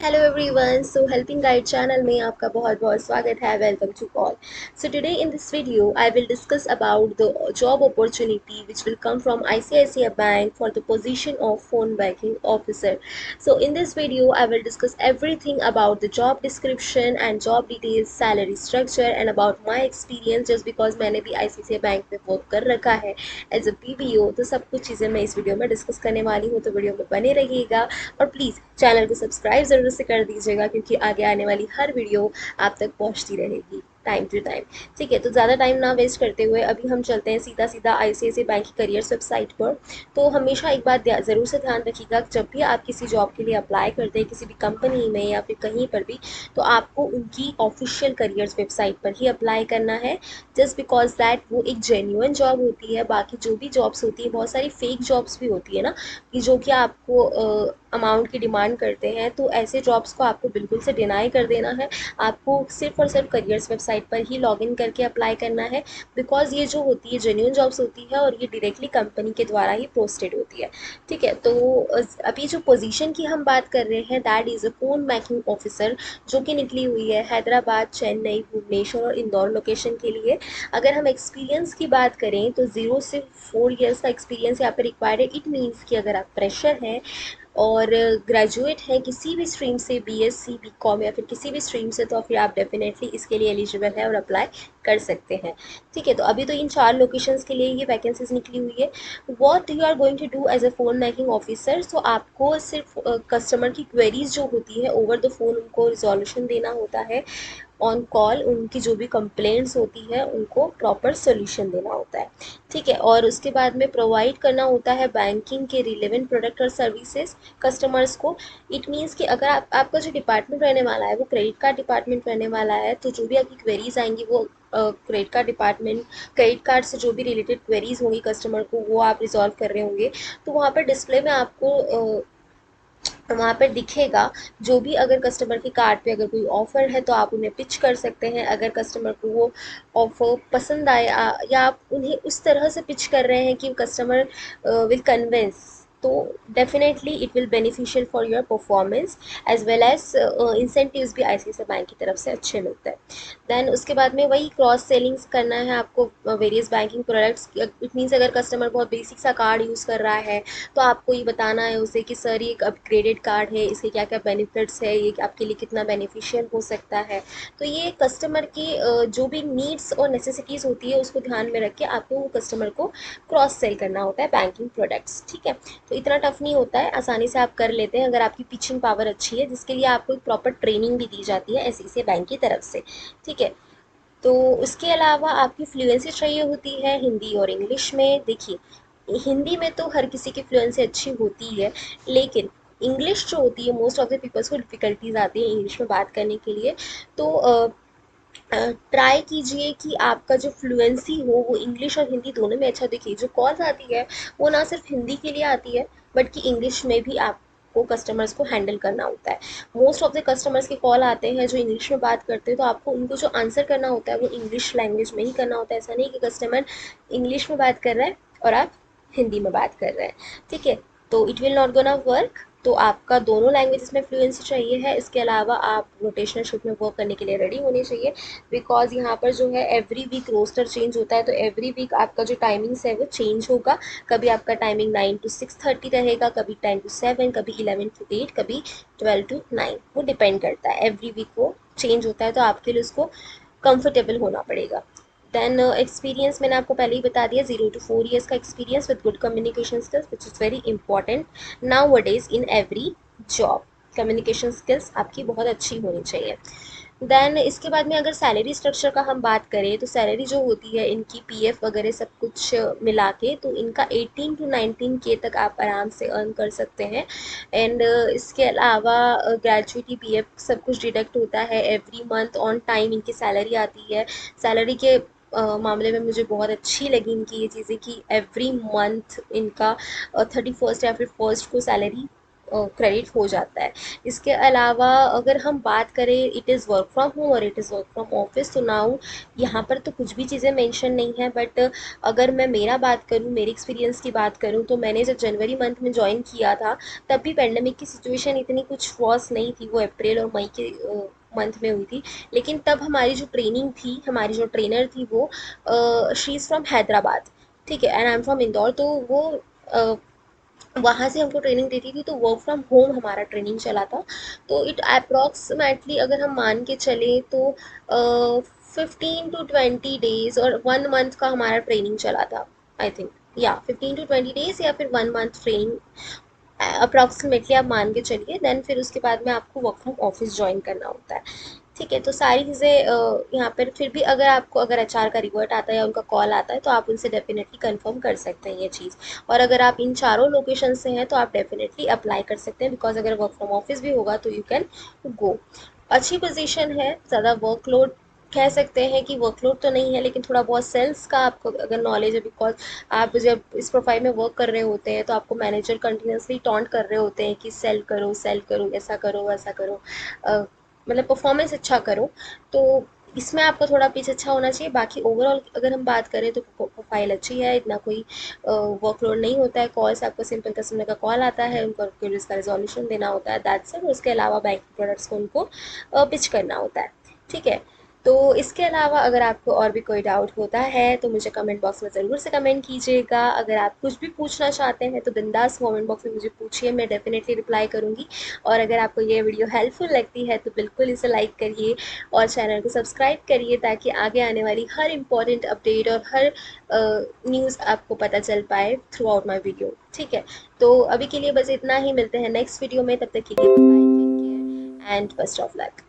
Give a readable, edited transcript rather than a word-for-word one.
Hello everyone, so helping guide channel में आपका बहुत बहुत स्वागत है। Welcome to all. So today in this video I will discuss about the job opportunity which will come from ICICI Bank for the position of phone banking officer. So in this video I will discuss everything about the job description and job details, salary structure and about my experience just because मैंने भी ICICI bank में work कर रखा है as a PBO। तो सब कुछ चीज़ें मैं इस वीडियो में डिस्कस करने वाली हूँ, तो वीडियो में बने रहिएगा और प्लीज़ चैनल को सब्सक्राइब ज़रूर से कर दीजिएगा क्योंकि आगे आने वाली हर वीडियो आप तक पहुंचती रहेगी टाइम टू टाइम। ठीक है, तो ज़्यादा टाइम ना वेस्ट करते हुए अभी हम चलते हैं सीधा सीधा ICICI बैंक की करियर्स वेबसाइट पर। तो हमेशा एक बात ज़रूर से ध्यान रखिएगा, जब भी आप किसी जॉब के लिए अप्लाई करते हैं किसी भी कंपनी में या फिर कहीं पर भी, तो आपको उनकी ऑफिशियल करियर्स वेबसाइट पर ही अप्लाई करना है। जस्ट बिकॉज दैट वो एक जेन्युइन जॉब होती है। बाकी जो भी जॉब्स होती है, बहुत सारी फेक जॉब्स भी होती है ना, कि जो कि आपको अमाउंट की डिमांड करते हैं, तो ऐसे जॉब्स को आपको बिल्कुल से डिनाई कर देना है। आपको सिर्फ और सिर्फ करियर्स वेबसाइट पर ही लॉगिन करके अप्लाई करना है, बिकॉज ये जो होती है जेन्युइन जॉब्स होती है और ये डायरेक्टली कंपनी के द्वारा ही पोस्टेड होती है। ठीक है, तो अभी जो पोजीशन की हम बात कर रहे हैं that is a phone banking officer, जो कि निकली हुई है हैदराबाद, चेन्नई, भुवनेश्वर और इंदौर लोकेशन के लिए। अगर हम एक्सपीरियंस की बात करें तो 0 से 4 ईयर्स का एक्सपीरियंस यहाँ पर रिक्वायर्ड है। इट मीन्स कि अगर आप फ्रेशर हैं और ग्रेजुएट हैं किसी भी स्ट्रीम से, BSc BCom या फिर किसी भी स्ट्रीम से, तो फिर आप डेफिनेटली इसके लिए एलिजिबल है और अप्लाई कर सकते हैं। ठीक है, तो अभी तो इन 4 लोकेशंस के लिए ये वैकेंसीज निकली हुई है। What you are going to do as a phone banking officer, so आपको सिर्फ कस्टमर की क्वेरीज जो होती है ओवर द फोन उनको रिजोल्यूशन देना होता है। ऑन कॉल उनकी जो भी कंप्लेंट्स होती है उनको प्रॉपर सोल्यूशन देना होता है। ठीक है, और उसके बाद में प्रोवाइड करना होता है बैंकिंग के रिलेवेंट प्रोडक्ट और सर्विसेज कस्टमर्स को। इट मीन्स कि अगर आपका जो डिपार्टमेंट रहने वाला है वो क्रेडिट कार्ड डिपार्टमेंट रहने वाला है, तो जो भी आपकी क्वेरीज आएंगी वो credit card department, credit card से जो भी रिलेटेड क्वेरीज होंगी कस्टमर को वो आप रिजॉल्व कर रहे होंगे। तो वहाँ पर डिस्प्ले में आपको वहाँ पर दिखेगा जो भी, अगर कस्टमर के कार्ड पे अगर कोई ऑफ़र है तो आप उन्हें पिच कर सकते हैं। अगर कस्टमर को वो ऑफ़र पसंद आए या आप उन्हें उस तरह से पिच कर रहे हैं कि कस्टमर विल कन्विंस, तो definitely it will beneficial for your performance as well as incentives भी ICICI बैंक की तरफ से अच्छे मिलते हैं। देन उसके बाद में वही क्रॉस सेलिंग्स करना है आपको various banking products. It means अगर कस्टमर बहुत बेसिक सा कार्ड यूज़ कर रहा है तो आपको ये बताना है उसे कि सर ये एक अपग्रेडेड कार्ड है, इसके क्या क्या बेनिफिट्स है, ये आपके लिए कितना बेनिफिशियल हो सकता है। तो ये कस्टमर की जो भी नीड्स और नेसेसिटीज़ होती है उसको ध्यान में रख के आपको वो कस्टमर को क्रॉस सेल करना होता है बैंकिंग प्रोडक्ट्स। ठीक है, तो इतना टफ नहीं होता है, आसानी से आप कर लेते हैं अगर आपकी पिचिंग पावर अच्छी है, जिसके लिए आपको एक प्रॉपर ट्रेनिंग भी दी जाती है ICICI बैंक की तरफ से। ठीक है, तो उसके अलावा आपकी फ्लुएंसी चाहिए होती है हिंदी और इंग्लिश में। देखिए, हिंदी में तो हर किसी की फ्लुएंसी अच्छी होती है, लेकिन इंग्लिश जो होती है मोस्ट ऑफ द पीपल्स को डिफ़िकल्टीज आती है इंग्लिश में बात करने के लिए। तो ट्राई कीजिए कि आपका जो फ्लुएंसी हो वो इंग्लिश और हिंदी दोनों में अच्छा दिखे। जो कॉल्स आती है वो ना सिर्फ हिंदी के लिए आती है, बट कि इंग्लिश में भी आपको कस्टमर्स को हैंडल करना होता है। मोस्ट ऑफ द कस्टमर्स के कॉल आते हैं जो इंग्लिश में बात करते हैं, तो आपको उनको जो आंसर करना होता है वो इंग्लिश लैंग्वेज में ही करना होता है। ऐसा नहीं कि कस्टमर इंग्लिश में बात कर रहा है और आप हिंदी में बात कर रहे हैं। ठीक है, तो it will not gonna work. तो आपका दोनों लैंग्वेजेस में फ्लुएंसी चाहिए है। इसके अलावा आप रोटेशनल शिफ्ट में वर्क करने के लिए रेडी होने चाहिए, बिकॉज यहाँ पर जो है एवरी वीक रोस्टर चेंज होता है, तो एवरी वीक आपका जो टाइमिंग्स है वो चेंज होगा। कभी आपका टाइमिंग 9 to 6:30 रहेगा, कभी 10 to 7, कभी 11 to 8, कभी 12 to 9। वो डिपेंड करता है, एवरी वीक वो चेंज होता है, तो आपके लिए उसको कंफर्टेबल होना पड़ेगा। देन एक्सपीरियंस मैंने आपको पहले ही बता दिया, 0 to 4 ईयर्स का experience with good communication skills which is very important nowadays in every job. Communication skills आपकी बहुत अच्छी होनी चाहिए। देन इसके बाद में अगर सैलरी स्ट्रक्चर का हम बात करें तो सैलरी जो होती है इनकी PF वगैरह सब कुछ मिला के, तो इनका 18 to 19K तक आप आराम से अर्न कर सकते हैं। एंड इसके अलावा ग्रेजुएटी PF सब कुछ डिडक्ट होता है एवरी मंथ, ऑन टाइम इनकी सैलरी आती है। सैलरी के मामले में मुझे बहुत अच्छी लगी इनकी ये चीज़ें कि एवरी मंथ इनका 31st या फिर 1st को सैलरी क्रेडिट हो जाता है। इसके अलावा अगर हम बात करें it is work from home और it is work from office, तो नाउ यहाँ पर तो कुछ भी चीज़ें मेंशन नहीं है, बट अगर मैं मेरा बात करूँ, मेरे एक्सपीरियंस की बात करूँ, तो मैंने जब जनवरी मंथ में ज्वाइन किया था तब भी पेंडेमिक की सिचुएशन इतनी कुछ वॉस नहीं थी, वो अप्रैल और मई के मंथ में हुई थी। लेकिन तब हमारी जो ट्रेनिंग थी, हमारी जो ट्रेनर थी वो शी इज़ फ्रॉम हैदराबाद, ठीक है, and I am from Indore. तो वो वहाँ से हमको ट्रेनिंग देती थी, तो वर्क फ्रॉम होम हमारा ट्रेनिंग चला था। तो इट अप्रॉक्सीमेटली अगर हम मान के चले तो 15 to 20 डेज और 1 मंथ का हमारा ट्रेनिंग चला था, आई थिंक। या 15 to 20 डेज या फिर 1 मंथ ट्रेनिंग अप्रॉक्सीमेटली आप मान के चलिए। देन फिर उसके बाद में आपको वर्क फ्रॉम ऑफिस ज्वाइन करना होता है, ठीक है। तो सारी चीज़ें यहाँ पर फिर भी अगर आपको अगर एचआर का रिवर्ट आता है या उनका कॉल आता है तो आप उनसे डेफिनेटली कंफर्म कर सकते हैं ये चीज़। और अगर आप इन चारों लोकेशन से हैं तो आप डेफिनेटली अप्लाई कर सकते हैं, बिकॉज अगर वर्क फ्रॉम ऑफिस भी होगा तो यू कैन गो। अच्छी पोजीशन है, ज़्यादा वर्कलोड कह सकते हैं कि वर्कलोड तो नहीं है, लेकिन थोड़ा बहुत सेल्स का आपको अगर नॉलेज है, बिकॉज आप जब इस प्रोफाइल में वर्क कर रहे होते हैं तो आपको मैनेजर कंटिन्यूसली टॉन्ट कर रहे होते हैं कि सेल करो, ऐसा करो वैसा करो, मतलब परफॉर्मेंस अच्छा करो। तो इसमें आपका थोड़ा पिच अच्छा होना चाहिए। बाकी ओवरऑल अगर हम बात करें तो प्रोफाइल अच्छी है, इतना कोई वर्कलोड नहीं होता है। कॉल्स आपको सिंपल कस्टमर का कॉल आता है, उनको क्वेरीज का रिजोल्यूशन देना होता है, दैट्स इट। उसके अलावा बैंकिंग प्रोडक्ट्स को उनको पिच करना होता है, ठीक है। तो इसके अलावा अगर आपको और भी कोई डाउट होता है तो मुझे कमेंट बॉक्स में ज़रूर से कमेंट कीजिएगा। अगर आप कुछ भी पूछना चाहते हैं तो बिंदास कमेंट बॉक्स में मुझे पूछिए, मैं डेफिनेटली रिप्लाई करूँगी। और अगर आपको ये वीडियो हेल्पफुल लगती है तो बिल्कुल इसे लाइक करिए और चैनल को सब्सक्राइब करिए, ताकि आगे आने वाली हर इम्पॉर्टेंट अपडेट और हर न्यूज़ आपको पता चल पाए थ्रू आउट माई वीडियो, ठीक है। तो अभी के लिए बस इतना ही, मिलते हैं नेक्स्ट वीडियो में, तब तक के लिए bye, take care and best of luck.